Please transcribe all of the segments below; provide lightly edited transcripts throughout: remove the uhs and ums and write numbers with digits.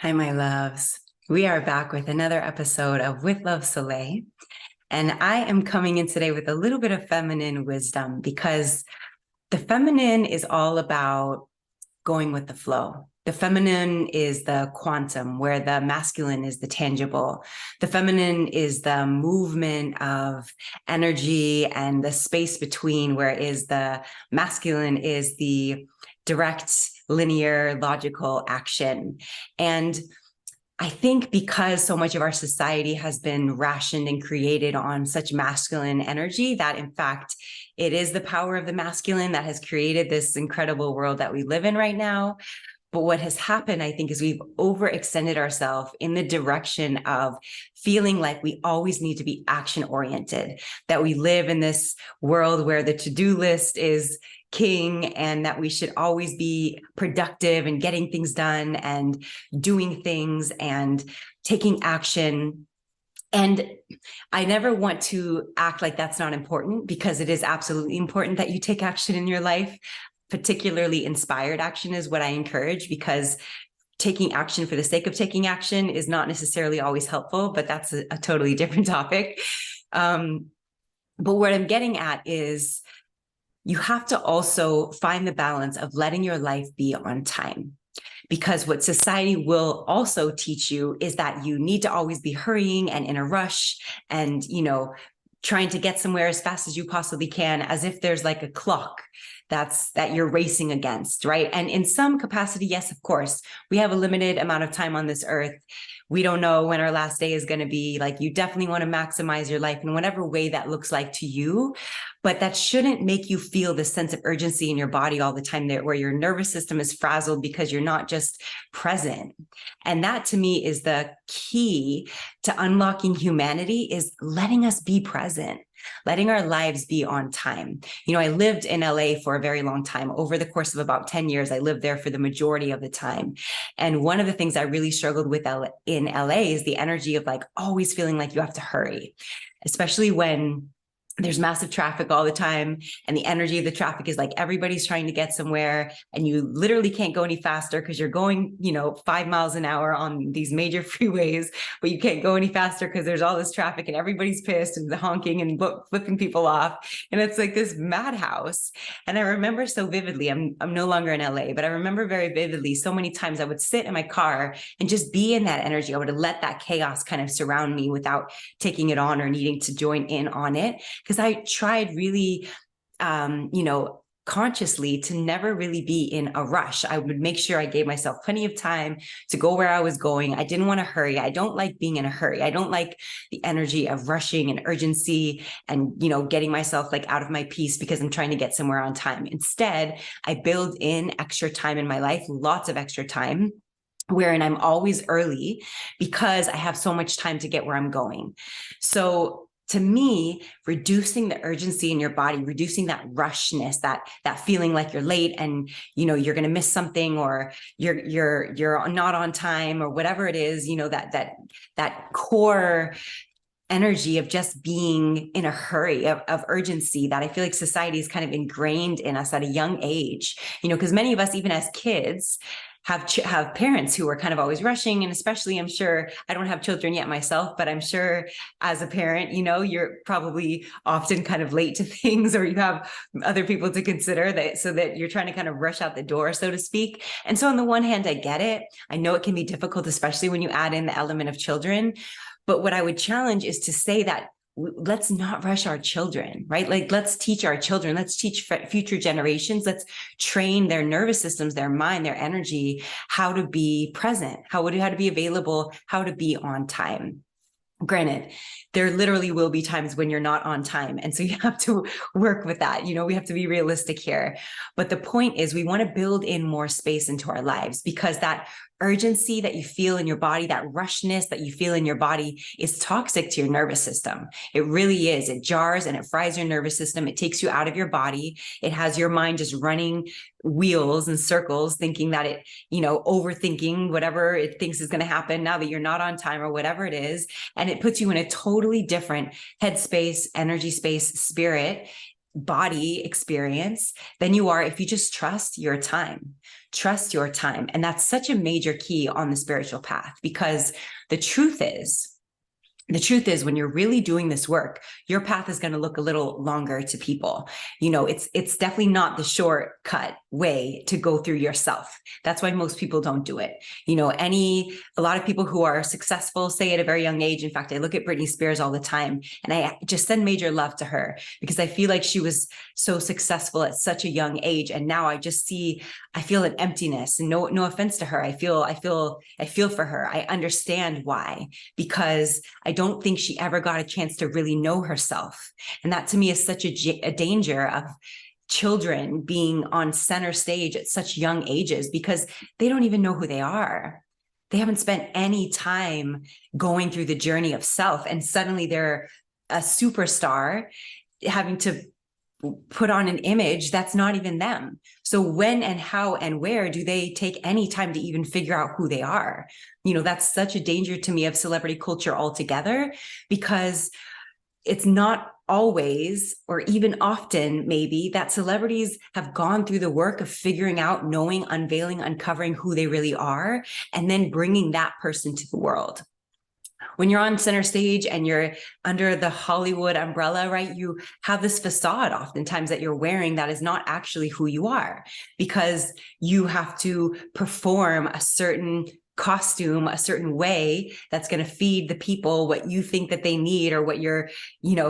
Hi, my loves. We are back with another episode of With Love Soleil. And I am coming in today with a little bit of feminine wisdom because the feminine is all about going with the flow. The feminine is the quantum, where the masculine is the tangible. The feminine is the movement of energy and the space between, whereas the masculine is the direct, linear, logical action. And I think because so much of our society has been rationed and created on such masculine energy that, in fact, it is the power of the masculine that has created this incredible world that we live in right now. But what has happened, I think, is we've overextended ourselves in the direction of feeling like we always need to be action oriented, that we live in this world where the to-do list is king and that we should always be productive and getting things done and doing things and taking action. And I never want to act like that's not important, because it is absolutely important that you take action in your life. Particularly inspired action is what I encourage, because taking action for the sake of taking action is not necessarily always helpful, but that's a totally different topic. But what I'm getting at is you have to also find the balance of letting your life be on time. Because what society will also teach you is that you need to always be hurrying and in a rush and, trying to get somewhere as fast as you possibly can, as if there's like a clock that you're racing against, right? And in some capacity, yes, of course, we have a limited amount of time on this earth. We don't know when our last day is going to be. Like, you definitely want to maximize your life in whatever way that looks like to you, but that shouldn't make you feel this sense of urgency in your body all the time, there where your nervous system is frazzled because you're not just present. And that, to me, is the key to unlocking humanity, is letting us be present, letting our lives be on time. I lived in LA for a very long time. Over the course of about 10 years, I lived there for the majority of the time. And one of the things I really struggled with in LA is the energy of like always feeling like you have to hurry, especially when there's massive traffic all the time. And the energy of the traffic is like everybody's trying to get somewhere and you literally can't go any faster because you're going, 5 miles an hour on these major freeways, but you can't go any faster because there's all this traffic and everybody's pissed and honking and flipping people off. And it's like this madhouse. And I remember so vividly, I'm no longer in LA, but I remember very vividly so many times I would sit in my car and just be in that energy. I would let that chaos kind of surround me without taking it on or needing to join in on it. Because I tried really, consciously to never really be in a rush. I would make sure I gave myself plenty of time to go where I was going. I didn't want to hurry. I don't like being in a hurry. I don't like the energy of rushing and urgency and, getting myself like out of my piece because I'm trying to get somewhere on time. Instead, I build in extra time in my life, lots of extra time, wherein I'm always early because I have so much time to get where I'm going. So to me, reducing the urgency in your body, reducing that rushness, that feeling like you're late and you're going to miss something, or you're not on time, or whatever it is, that core energy of just being in a hurry, of urgency, that I feel like society is kind of ingrained in us at a young age, because many of us, even as kids, have parents who are kind of always rushing. And especially, I'm sure, I don't have children yet myself, but I'm sure as a parent, you're probably often kind of late to things, or you have other people to consider, that so that you're trying to kind of rush out the door, so to speak. And so on the one hand, I get it. I know it can be difficult, especially when you add in the element of children. But what I would challenge is to say that let's not rush our children, right? Like, let's teach our children, let's teach future generations, let's train their nervous systems, their mind, their energy, how to be present, how to be available, how to be on time. Granted, there literally will be times when you're not on time. And so you have to work with that. We have to be realistic here. But the point is, we want to build in more space into our lives, because that urgency that you feel in your body, that rushness that you feel in your body, is toxic to your nervous system. It really is. It jars and it fries your nervous system. It takes you out of your body. It has your mind just running wheels and circles, thinking that it, overthinking whatever it thinks is going to happen now that you're not on time or whatever it is. And it puts you in a totally different headspace, energy space, spirit, body experience than you are if you just trust your time. Trust your time. And that's such a major key on the spiritual path, because the truth is, when you're really doing this work, your path is going to look a little longer to people. It's definitely not the shortcut way to go through yourself. That's why most people don't do it. A lot of people who are successful, say at a very young age. In fact, I look at Britney Spears all the time, and I just send major love to her, because I feel like she was so successful at such a young age. And now I feel an emptiness, and no offense to her. I feel for her. I understand why, because I don't think she ever got a chance to really know herself. And that to me is such a danger of children being on center stage at such young ages, because they don't even know who they are. They haven't spent any time going through the journey of self, and suddenly they're a superstar having to put on an image that's not even them. So when and how and where do they take any time to even figure out who they are? That's such a danger to me of celebrity culture altogether, because it's not always, or even often maybe, that celebrities have gone through the work of figuring out, knowing, unveiling, uncovering who they really are, and then bringing that person to the world. When you're on center stage and you're under the Hollywood umbrella, right, you have this facade oftentimes that you're wearing that is not actually who you are, because you have to perform a certain costume a certain way that's going to feed the people what you think that they need, or what your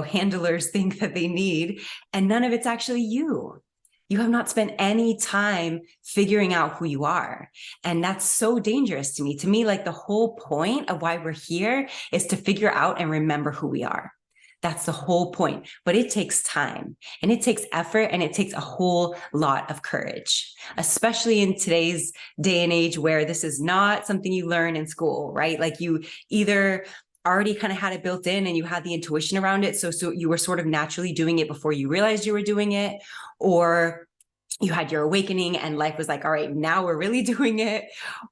handlers think that they need, and none of it's actually you. You have not spent any time figuring out who you are. And that's so dangerous to me. To me, like, the whole point of why we're here is to figure out and remember who we are. That's the whole point. But it takes time, and it takes effort, and it takes a whole lot of courage, especially in today's day and age where this is not something you learn in school, right? Like, you either already kind of had it built in and you had the intuition around it, so you were sort of naturally doing it before you realized you were doing it, or you had your awakening and life was like, all right, now we're really doing it,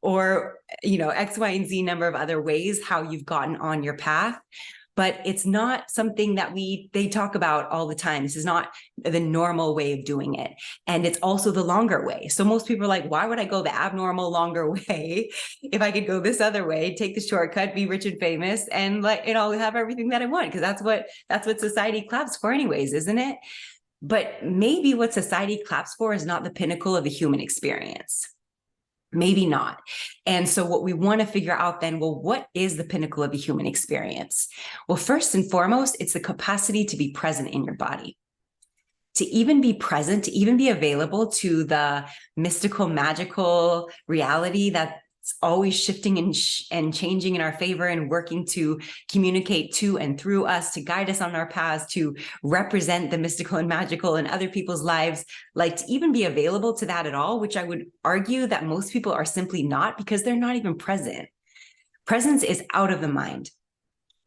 or X, Y, and Z number of other ways how you've gotten on your path. But it's not something that they talk about all the time. This is not the normal way of doing it. And it's also the longer way. So most people are like, why would I go the abnormal longer way if I could go this other way, take the shortcut, be rich and famous, and I'll have everything that I want? Because that's what society claps for anyways, isn't it? But maybe what society claps for is not the pinnacle of the human experience. Maybe not. And so what we want to figure out then, well, what is the pinnacle of the human experience? Well, first and foremost, it's the capacity to be present in your body. To even be present, to even be available to the mystical, magical reality that's always shifting and changing in our favor, and working to communicate to and through us, to guide us on our paths, to represent the mystical and magical in other people's lives. Like, to even be available to that at all, which I would argue that most people are simply not, because they're not even present. Presence is out of the mind.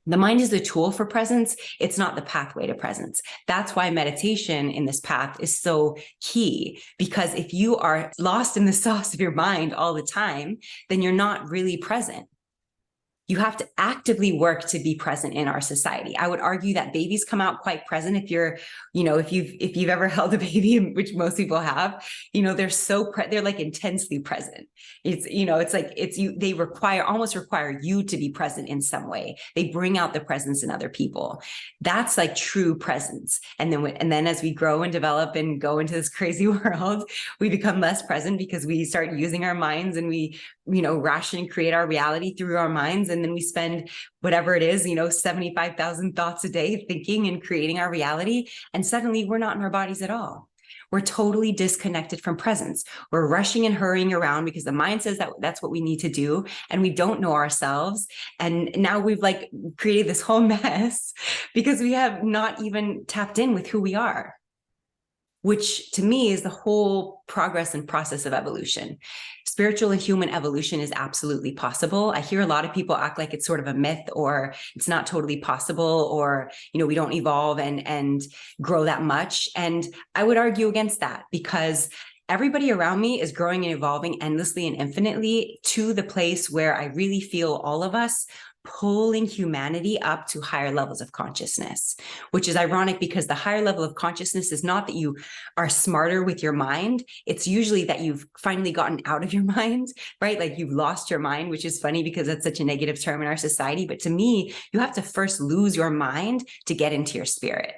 The mind is the tool for presence. It's not the pathway to presence. That's why meditation in this path is so key, because if you are lost in the sauce of your mind all the time, then you're not really present. You have to actively work to be present in our society. I would argue that babies come out quite present. If you've ever held a baby, which most people have, they're like intensely present. They almost require you to be present in some way. They bring out the presence in other people. That's like true presence. And then as we grow and develop and go into this crazy world, we become less present, because we start using our minds, and we ration and create our reality through our minds. And then we spend whatever it is, 75,000 thoughts a day thinking and creating our reality. And suddenly we're not in our bodies at all. We're totally disconnected from presence. We're rushing and hurrying around because the mind says that that's what we need to do. And we don't know ourselves. And now we've created this whole mess because we have not even tapped in with who we are, which to me is the whole progress and process of evolution. Spiritual and human evolution is absolutely possible. I hear a lot of people act like it's sort of a myth, or it's not totally possible, or, we don't evolve and grow that much. And I would argue against that, because everybody around me is growing and evolving endlessly and infinitely to the place where I really feel all of us pulling humanity up to higher levels of consciousness, which is ironic because the higher level of consciousness is not that you are smarter with your mind. It's usually that you've finally gotten out of your mind, right? Like you've lost your mind, which is funny because that's such a negative term in our society. But to me, you have to first lose your mind to get into your spirit.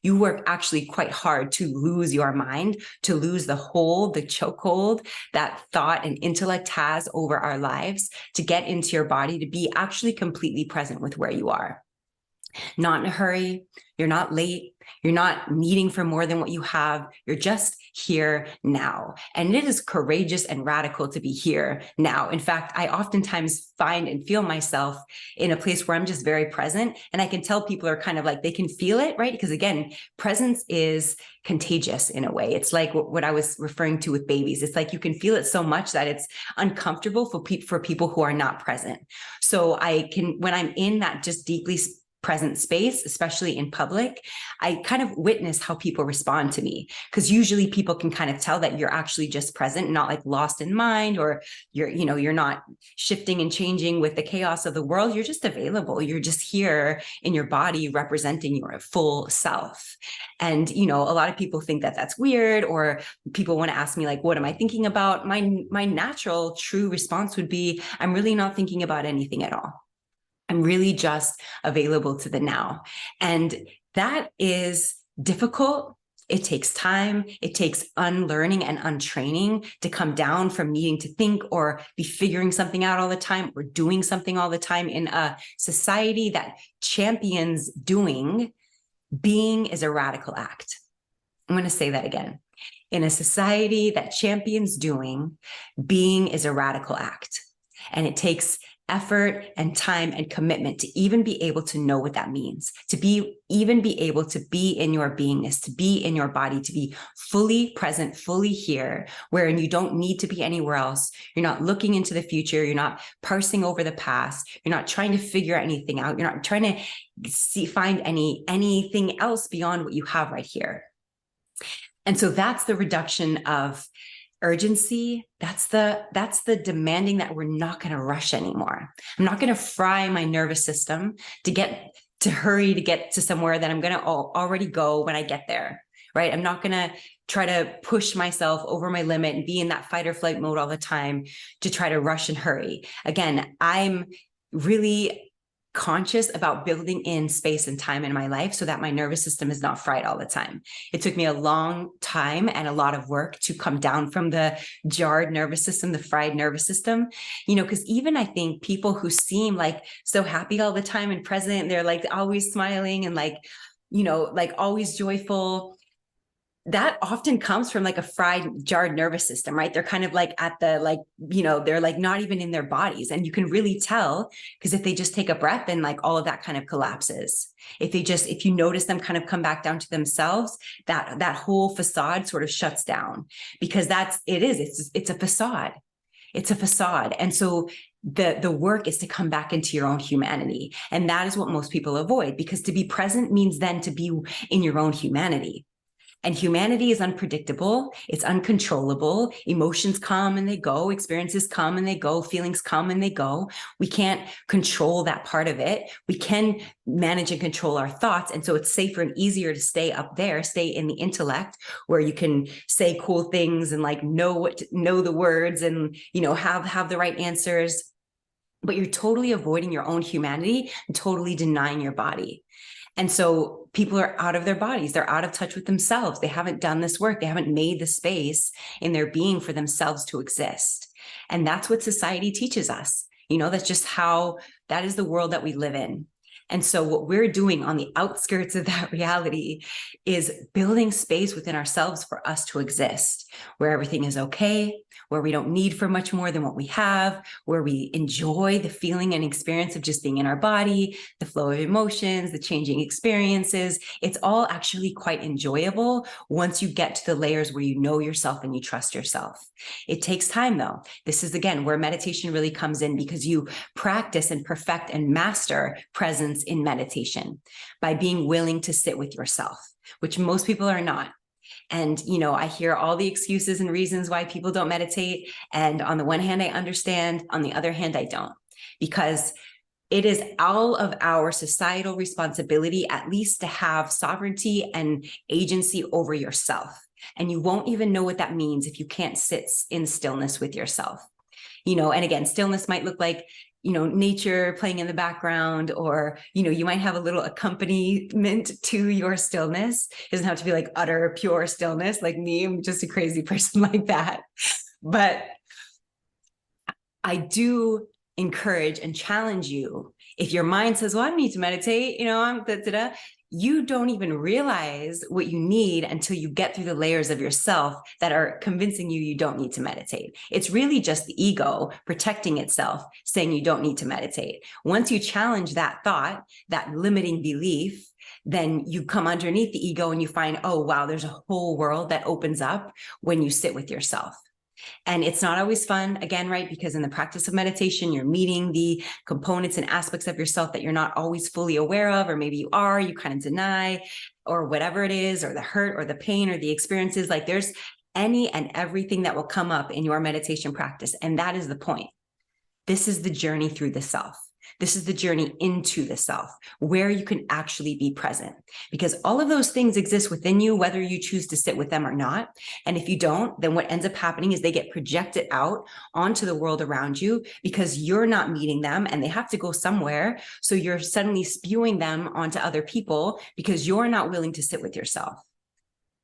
You work actually quite hard to lose your mind, to lose the hold, the chokehold that thought and intellect has over our lives, to get into your body, to be actually completely present with where you are. Not in a hurry. You're not late. You're not needing for more than what you have. You're just here now. And it is courageous and radical to be here now. In fact, I oftentimes find and feel myself in a place where I'm just very present. And I can tell people are kind of like, they can feel it, right? Because again, presence is contagious in a way. It's like what I was referring to with babies. It's like you can feel it so much that it's uncomfortable for people who are not present. So I can, when I'm in that just deeply present space, especially in public, I kind of witness how people respond to me, because usually people can kind of tell that you're actually just present, not like lost in mind, or you're not shifting and changing with the chaos of the world. You're just available. You're just here in your body representing your full self. And, a lot of people think that that's weird, or people want to ask me like, what am I thinking about? My natural true response would be, I'm really not thinking about anything at all. I'm really just available to the now. And that is difficult. It takes time. It takes unlearning and untraining to come down from needing to think or be figuring something out all the time or doing something all the time in a society that champions doing. Being is a radical act. I'm going to say that again. In a society that champions doing, being is a radical act. And it takes effort and time and commitment to even be able to know what that means, to be able to be in your beingness, to be in your body, to be fully present, fully here, wherein you don't need to be anywhere else. You're not looking into the future. You're not parsing over the past. You're not trying to figure anything out. You're not trying to find anything else beyond what you have right here. And so that's the reduction of urgency. That's the demanding that we're not going to rush anymore. I'm not going to fry my nervous system to hurry to get to somewhere that I'm going to already go when I get there, right? I'm not going to try to push myself over my limit and be in that fight or flight mode all the time to try to rush and hurry. Again, I'm really conscious about building in space and time in my life so that my nervous system is not fried all the time. It took me a long time and a lot of work to come down from the jarred nervous system, the fried nervous system, because even I think people who seem like so happy all the time and present, they're like always smiling and like always joyful. That often comes from like a fried, jarred nervous system, right? They're kind of like at the, they're like not even in their bodies. And you can really tell, because if they just take a breath, then like all of that kind of collapses. If you notice them kind of come back down to themselves, that whole facade sort of shuts down, because it's a facade. It's a facade. And so the work is to come back into your own humanity. And that is what most people avoid, because to be present means then to be in your own humanity. And humanity is unpredictable. It's uncontrollable. Emotions come and they go. Experiences come and they go. Feelings come and they go. We can't control that part of it. We can manage and control our thoughts. And so it's safer and easier to stay up there, stay in the intellect, where you can say cool things and like know the words and, have the right answers. But you're totally avoiding your own humanity and totally denying your body. And so people are out of their bodies. They're out of touch with themselves. They haven't done this work. They haven't made the space in their being for themselves to exist. And that's what society teaches us. That's just that is the world that we live in. And so what we're doing on the outskirts of that reality is building space within ourselves for us to exist, where everything is okay, where we don't need for much more than what we have, where we enjoy the feeling and experience of just being in our body, the flow of emotions, the changing experiences. It's all actually quite enjoyable once you get to the layers where you know yourself and you trust yourself. It takes time though. This is again where meditation really comes in, because you practice and perfect and master presence in meditation by being willing to sit with yourself, which most people are not. And, I hear all the excuses and reasons why people don't meditate. And on the one hand, I understand. On the other hand, I don't, because It is all of our societal responsibility, at least, to have sovereignty and agency over yourself. And you won't even know what that means if you can't sit in stillness with yourself. And again, stillness might look like, nature playing in the background, or, you might have a little accompaniment to your stillness. It doesn't have to be like utter pure stillness like me. I'm just a crazy person like that. But I do encourage and challenge you. If your mind says, well, I don't need to meditate, you don't even realize what you need until you get through the layers of yourself that are convincing you don't need to meditate. It's really just the ego protecting itself, saying you don't need to meditate. Once you challenge that thought, that limiting belief, then you come underneath the ego and you find, oh, wow, there's a whole world that opens up when you sit with yourself. And it's not always fun, again, right? Because in the practice of meditation, you're meeting the components and aspects of yourself that you're not always fully aware of, or maybe you are, you kind of deny, or whatever it is, or the hurt or the pain or the experiences. Like there's any and everything that will come up in your meditation practice. And that is the point. This is the journey through the self. This is the journey into the self, where you can actually be present, because all of those things exist within you, whether you choose to sit with them or not. And if you don't, then what ends up happening is they get projected out onto the world around you because you're not meeting them and they have to go somewhere. So you're suddenly spewing them onto other people because you're not willing to sit with yourself.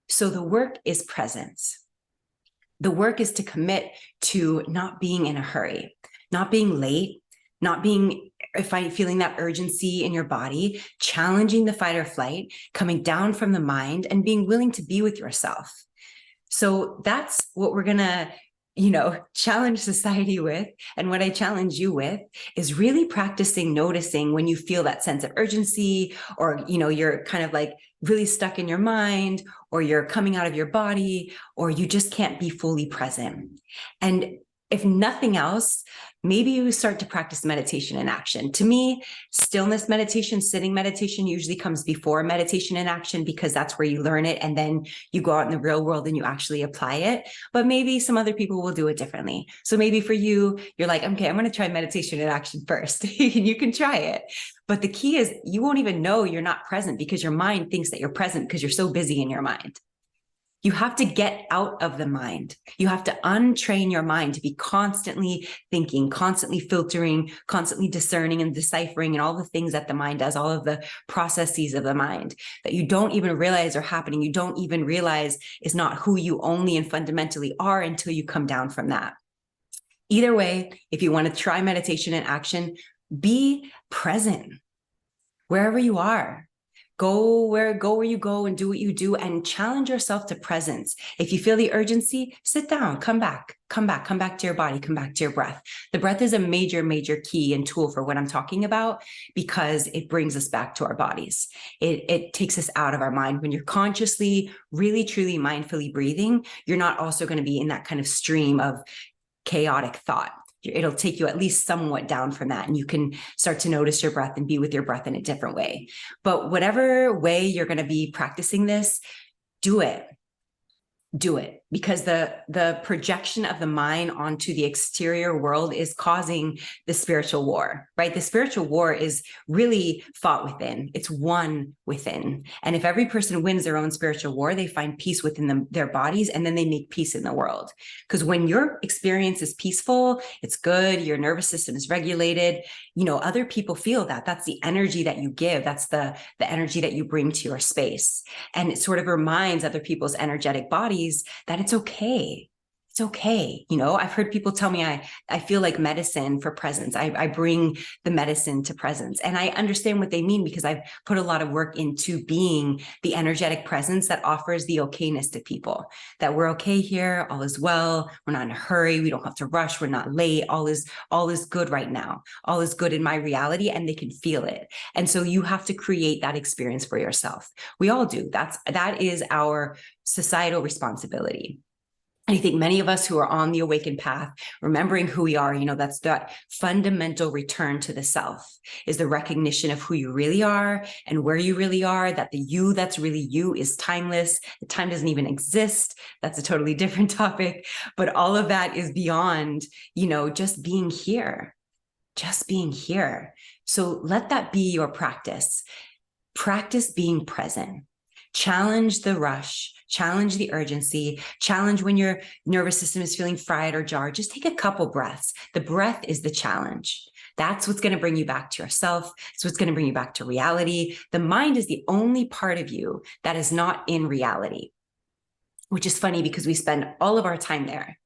So the work is presence. The work is to commit to not being in a hurry, not being late, not being feeling that urgency in your body, challenging the fight or flight, coming down from the mind, and being willing to be with yourself. So that's what we're going to, challenge society with. And what I challenge you with is really practicing noticing when you feel that sense of urgency, or, you're kind of like really stuck in your mind, or you're coming out of your body, or you just can't be fully present. And if nothing else, maybe you start to practice meditation in action. To me, stillness meditation, sitting meditation usually comes before meditation in action, because that's where you learn it. And then you go out in the real world and you actually apply it. But maybe some other people will do it differently. So maybe for you, you're like, okay, I'm going to try meditation in action first. You can try it. But the key is you won't even know you're not present, because your mind thinks that you're present because you're so busy in your mind. You have to get out of the mind. You have to untrain your mind to be constantly thinking, constantly filtering, constantly discerning and deciphering, and all the things that the mind does, all of the processes of the mind that you don't even realize are happening. You don't even realize is not who you only and fundamentally are until you come down from that. Either way, if you want to try meditation in action, be present wherever you are. Go where you go and do what you do, and challenge yourself to presence. If you feel the urgency, sit down, come back to your body, come back to your breath. The breath is a major, major key and tool for what I'm talking about, because it brings us back to our bodies. It takes us out of our mind. When you're consciously, really, truly mindfully breathing, you're not also going to be in that kind of stream of chaotic thought. It'll take you at least somewhat down from that, and you can start to notice your breath and be with your breath in a different way. But whatever way you're going to be practicing this, do it. Because the projection of the mind onto the exterior world is causing the spiritual war, right? The spiritual war is really fought within. It's won within. And if every person wins their own spiritual war, they find peace within their bodies, and then they make peace in the world. Because when your experience is peaceful, it's good, your nervous system is regulated, other people feel that. That's the energy that you give. That's the energy that you bring to your space. And it sort of reminds other people's energetic bodies that it's okay. It's okay. I've heard people tell me I feel like medicine for presence. I bring the medicine to presence. And I understand what they mean, because I've put a lot of work into being the energetic presence that offers the okayness to people, that we're okay here. All is well. We're not in a hurry. We don't have to rush. We're not late. All is good right now. All is good in my reality, and they can feel it. And so you have to create that experience for yourself. We all do. That is our societal responsibility. I think many of us who are on the awakened path, remembering who we are, that's that fundamental return to the self, is the recognition of who you really are and where you really are, that the you that's really you is timeless. The time doesn't even exist. That's a totally different topic. But all of that is beyond, just being here. just being here. So let that be your practice. Practice being present. Challenge the rush, challenge the urgency, challenge when your nervous system is feeling fried or jarred. Just take a couple breaths. The breath is the challenge. That's what's going to bring you back to yourself. It's what's going to bring you back to reality. The mind is the only part of you that is not in reality, which is funny because we spend all of our time there.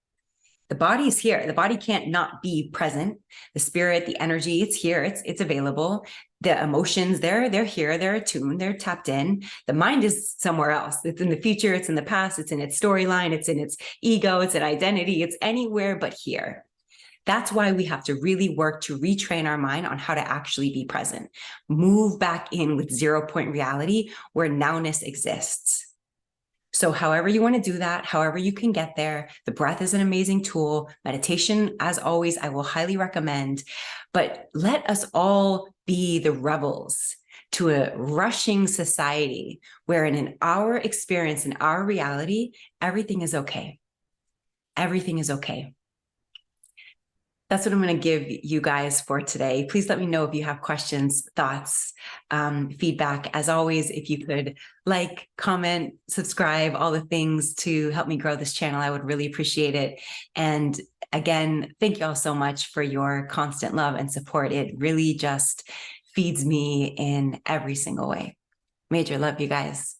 The body is here. The body can't not be present. The spirit, the energy, it's here. It's available. The emotions, they're here. They're attuned. They're tapped in. The mind is somewhere else. It's in the future. It's in the past. It's in its storyline. It's in its ego. It's an identity. It's anywhere but here. That's why we have to really work to retrain our mind on how to actually be present. Move back in with 0 point reality where nowness exists. So however you want to do that, however you can get there, the breath is an amazing tool. Meditation, as always, I will highly recommend. But let us all be the rebels to a rushing society where in our experience, in our reality, everything is okay. Everything is okay. That's what I'm going to give you guys for today. Please let me know if you have questions, thoughts, feedback. As always, if you could like, comment, subscribe, all the things to help me grow this channel, I would really appreciate it. And again, thank you all so much for your constant love and support. It really just feeds me in every single way. Major love, you guys.